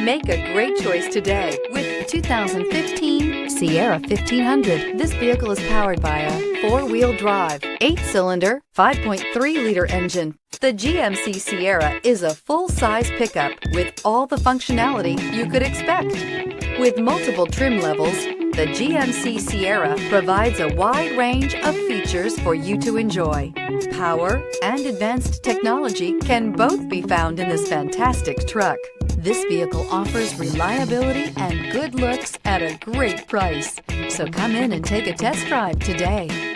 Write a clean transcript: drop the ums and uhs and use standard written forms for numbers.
Make a great choice today with 2015 Sierra 1500. This vehicle is powered by a 4-wheel drive, 8-cylinder, 5.3-liter engine. The GMC Sierra is a full-size pickup with all the functionality you could expect. With multiple trim levels, the GMC Sierra provides a wide range of features for you to enjoy. Power and advanced technology can both be found in this fantastic truck. This vehicle offers reliability and good looks at a great price. So come in and take a test drive today.